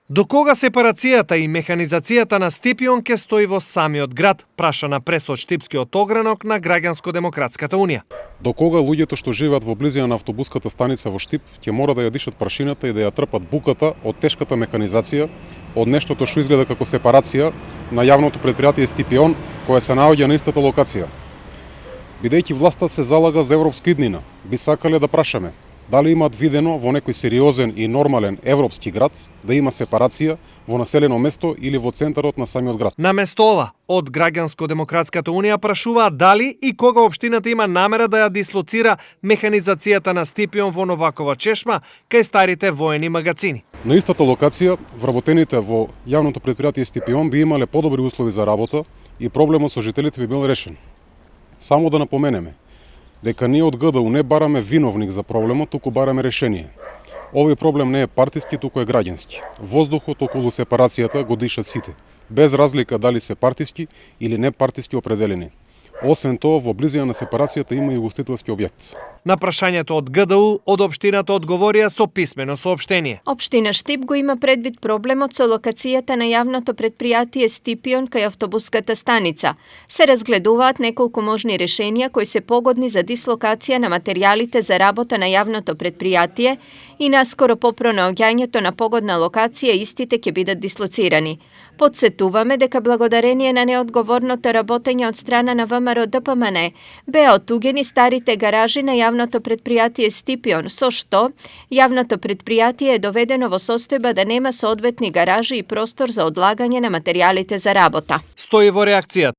До кога сепарацијата и механизацијата на Стипион ке стои во самиот град, праша на пресот Штипскиот огранок на Граѓанско-демократската унија. До кога луѓето што живеат во близина на автобуската станица во Штип ќе мора да ја дишат прашината и да ја трпат буката од тешката механизација, од нештото што изгледа како сепарација на јавното претпријатие Стипион, кое се наоѓа на истата локација. Бидејќи власта се залага за европска иднина, би сакале да прашаме дали имаат видено во некој сериозен и нормален европски град да има сепарација во населено место или во центарот на самиот град. Наместо ова, од Граѓанско-демократската унија прашуваат дали и кога општината има намера да ја дислоцира механизацијата на Стипион во Новакова чешма кај старите воени магацини. На истата локација, вработените во јавното претпријатие Стипион би имале подобри услови за работа и проблемот со жителите би бил решен. Само да напоменеме дека ние од ГДУ не бараме виновник за проблемот, туку бараме решение. Овој проблем не е партиски, туку е граѓански. Воздухот околу сепарацијата го дишат сите, без разлика дали се партиски или не партиски определени. Освен тоа, во близина на сепарацијата има и угостителски објект. На прашањето од ГДУ, од општината одговорија со писмено соопштение. Општина Штип го има предвид проблемот со локацијата на јавното претпријатие Стипион кај автобуската станица. Се разгледуваат неколку можни решенија кои се погодни за дислокација на материјалите за работа на јавното претпријатие и наскоро по пронаоѓањето на погодна локација истите ќе бидат дислоцирани. Подсетуваме дека благодарение на неодговорното работење од страна на ВМРО ДПМН беа отугени старите гаражи на јавното претпријатие Стипион, со што јавното претпријатие е доведено во состојба да нема соодветни гаражи и простор за одлагање на материјалите за работа. Стои во реакција